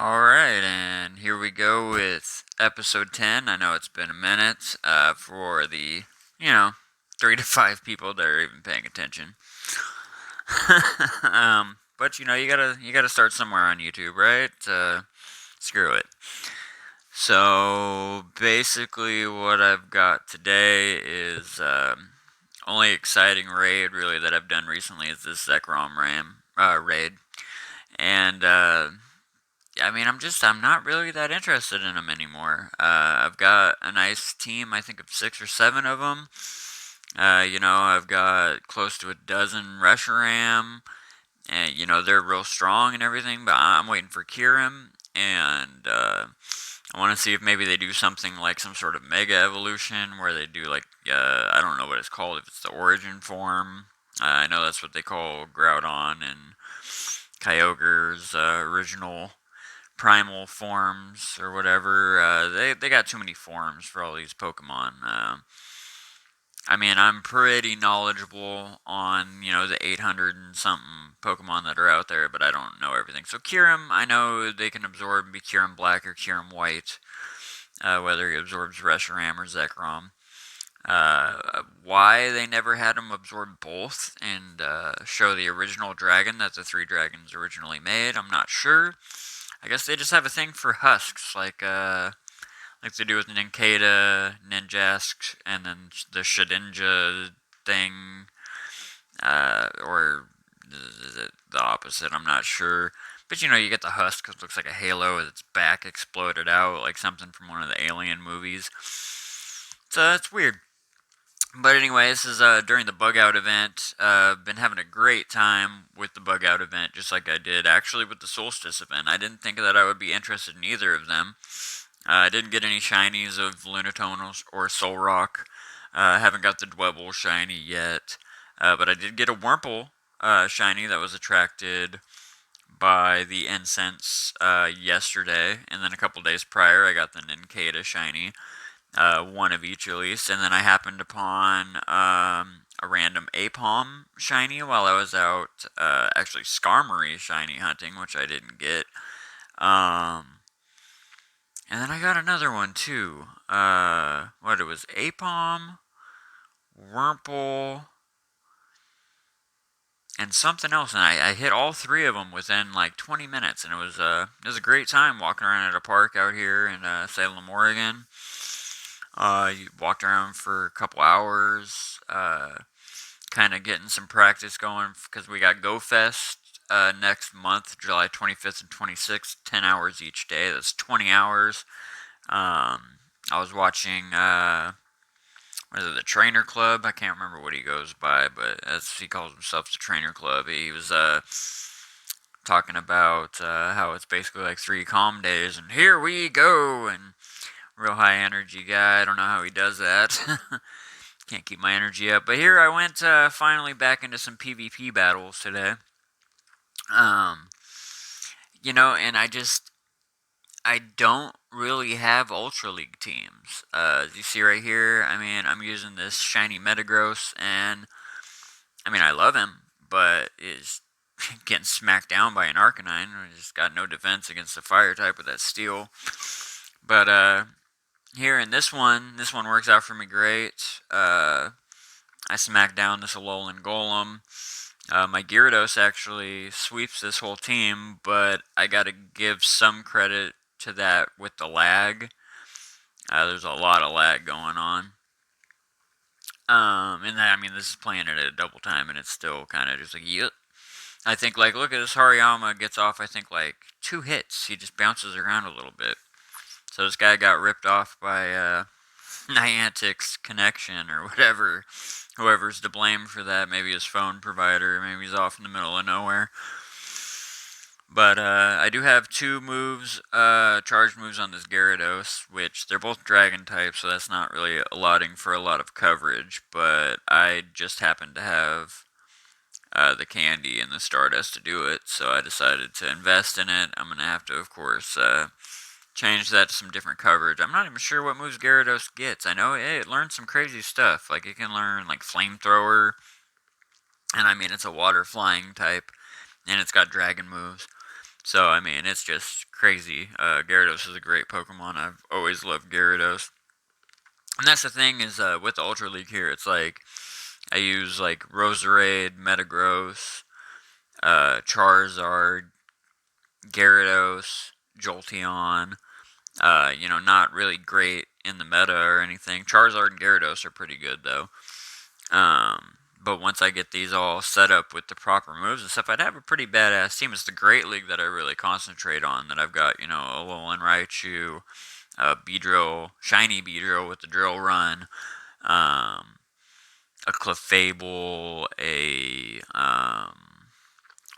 Alright, and here we go with episode 10. I know it's been a minute for the, you know, 3 to 5 people that are even paying attention. But you gotta start somewhere on YouTube, right? Screw it. So basically, what I've got today is only exciting raid really that I've done recently is this Zekrom raid, and I'm not really that interested in them anymore. I've got a nice team, I think of 6 or 7 of them. I've got close to a dozen Reshiram, and they're real strong and everything. But I'm waiting for Kirim, and I want to see if maybe they do something like some sort of mega evolution where they do like I don't know what it's called, if it's the origin form. I know that's what they call Groudon and Kyogre's original primal forms or whatever. They got too many forms for all these Pokemon. I'm pretty knowledgeable on the 800 and something Pokemon that are out there, but I don't know everything. So Kyurem, I know they can absorb and be Kyurem Black or Kyurem White, whether he absorbs Reshiram or Zekrom. Why they never had him absorb both and show the original dragon that the 3 dragons originally made, I'm not sure. I guess they just have a thing for husks, like they do with Nincada, Ninjask, and then the Shedinja thing, or the opposite. I'm not sure. But you get the husk because it looks like a halo with its back exploded out, like something from one of the Alien movies. So it's weird. But anyway, this is during the bug out event. Been having a great time with the bug out event, just like I did actually with the solstice event. I didn't think that I would be interested in either of them. I didn't get any shinies of Lunatone or Solrock. Haven't got the Dwebble shiny yet. But I did get a Wurmple shiny that was attracted by the incense yesterday. And then a couple days prior, I got the Nincada shiny. One of each at least. And then I happened upon a random Apom shiny while I was out actually Skarmory shiny hunting, which I didn't get. And then I got another one too. It was Apom, Wurmple, and something else, and I hit all 3 of them within like 20 minutes, and it was a great time walking around at a park out here in Salem, Oregon. You walked around for a couple hours, kind of getting some practice going because we got Go Fest next month, July 25th and 26th, 10 hours each day. That's 20 hours. I was watching, what is it, the Trainer Club? I can't remember what he goes by, but as he calls himself, the Trainer Club. He was talking about how it's basically like 3 calm days, and here we go, and real high energy guy. I don't know how he does that. Can't keep my energy up. But here I went finally back into some PvP battles today. Um, and I don't really have Ultra League teams. As you see right here, I'm using this shiny Metagross, and I love him, but is getting smacked down by an Arcanine. He's got no defense against the fire type with that steel. But here in this one works out for me great. I smack down this Alolan Golem. My Gyarados actually sweeps this whole team, but I gotta give some credit to that with the lag. There's a lot of lag going on. And then, this is playing it at a double time, and it's still kind of just like, yep. I think, like, look at this Hariyama gets off, I think, like, 2 hits. He just bounces around a little bit. So this guy got ripped off by, Niantic's connection or whatever. Whoever's to blame for that, maybe his phone provider, maybe he's off in the middle of nowhere. But I do have 2 moves, charge moves on this Gyarados, which they're both dragon types, so that's not really allotting for a lot of coverage. But I just happen to have the candy and the Stardust to do it, so I decided to invest in it. I'm going to have to, of course, change that to some different coverage. I'm not even sure what moves Gyarados gets. I know it learns some crazy stuff. Like, it can learn, like, Flamethrower, and it's a water flying type, and it's got dragon moves. So, I mean, it's just crazy. Gyarados is a great Pokemon. I've always loved Gyarados. And that's the thing is, with the Ultra League here, it's like, I use, like, Roserade, Metagross, Charizard, Gyarados, Jolteon. Not really great in the meta or anything. Charizard and Gyarados are pretty good, though. But once I get these all set up with the proper moves and stuff, I'd have a pretty badass team. It's the Great League that I really concentrate on. That I've got, a Alolan Raichu, Beedrill, Shiny Beedrill with the Drill Run, a Clefable, a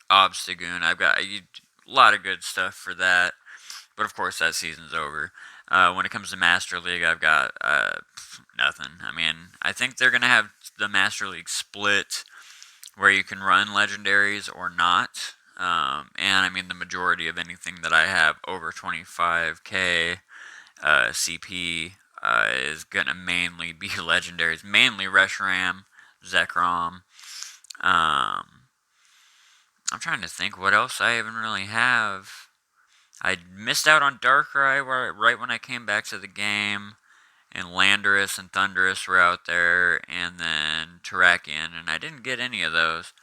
Obstagoon. I've got a lot of good stuff for that. But of course, that season's over. When it comes to Master League, I've got nothing. I mean, I think they're going to have the Master League split where you can run legendaries or not. And I mean, the majority of anything that I have over 25k CP is going to mainly be legendaries. Mainly Reshiram, Zekrom. I'm trying to think what else I even really have. I missed out on Darkrai right when I came back to the game, and Landorus and Thundurus were out there, and then Terrakion, and I didn't get any of those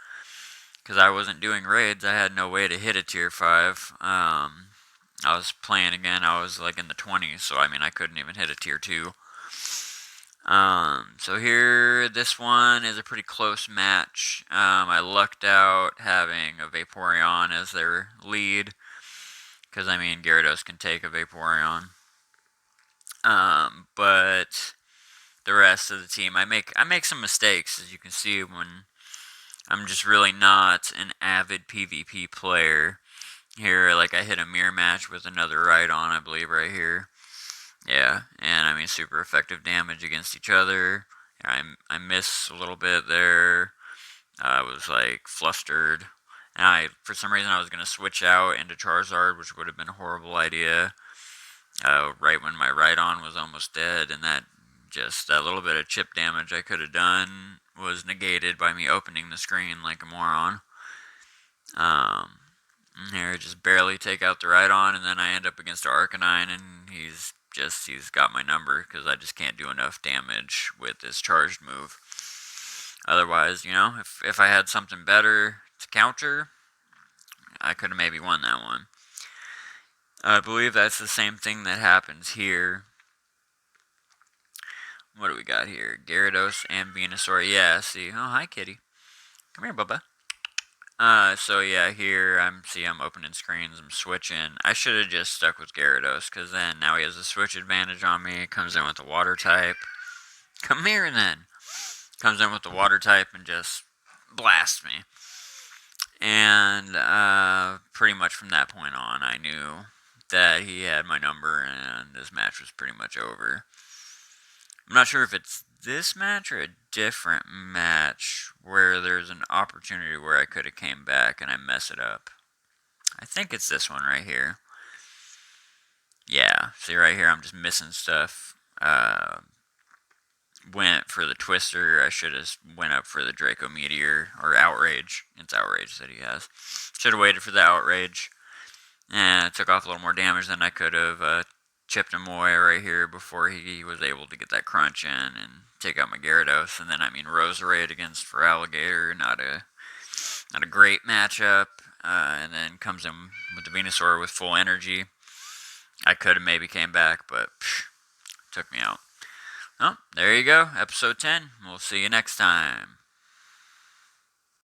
because I wasn't doing raids. I had no way to hit a tier 5. I was playing again. I was like in the 20s, so I mean I couldn't even hit a tier 2. So here, this one is a pretty close match. I lucked out having a Vaporeon as their lead. Because, I mean, Gyarados can take a Vaporeon. But the rest of the team, I make some mistakes, as you can see, when I'm just really not an avid PvP player. Here, like, I hit a mirror match with another Rhydon, I believe, right here. Yeah, and, I mean, super effective damage against each other. I miss a little bit there. I was, like, flustered. And for some reason, I was going to switch out into Charizard, which would have been a horrible idea. Right when my Rhydon was almost dead, and that little bit of chip damage I could have done was negated by me opening the screen like a moron. Here, just barely take out the Rhydon, and then I end up against Arcanine, and he's got my number, because I just can't do enough damage with this charged move. Otherwise, if I had something better to counter, I could have maybe won that one. I believe that's the same thing that happens here. What do we got here? Gyarados and Venusaur. Yeah, see. Oh, hi, kitty. Come here, Bubba. So yeah, here I'm opening screens, I'm switching. I should have just stuck with Gyarados, because then now he has a switch advantage on me. Comes in with the water type. Come here then. Comes in with the water type and just blasts me. And pretty much from that point on, I knew that he had my number, and this match was pretty much over. I'm not sure if it's this match or a different match where there's an opportunity where I could have came back and I mess it up. I think it's this one right here. Yeah, see right here, I'm just missing stuff. Went for the Twister. I should have went up for the Draco Meteor, or Outrage. It's Outrage that he has. Should have waited for the Outrage. And it took off a little more damage than I could have. Chipped him away right here before he was able to get that crunch in and take out my Gyarados. And then, I mean, Roserade against Feraligatr, not a great matchup. And then comes in with the Venusaur with full energy. I could have maybe came back, but took me out. Well, there you go, episode 10. We'll see you next time.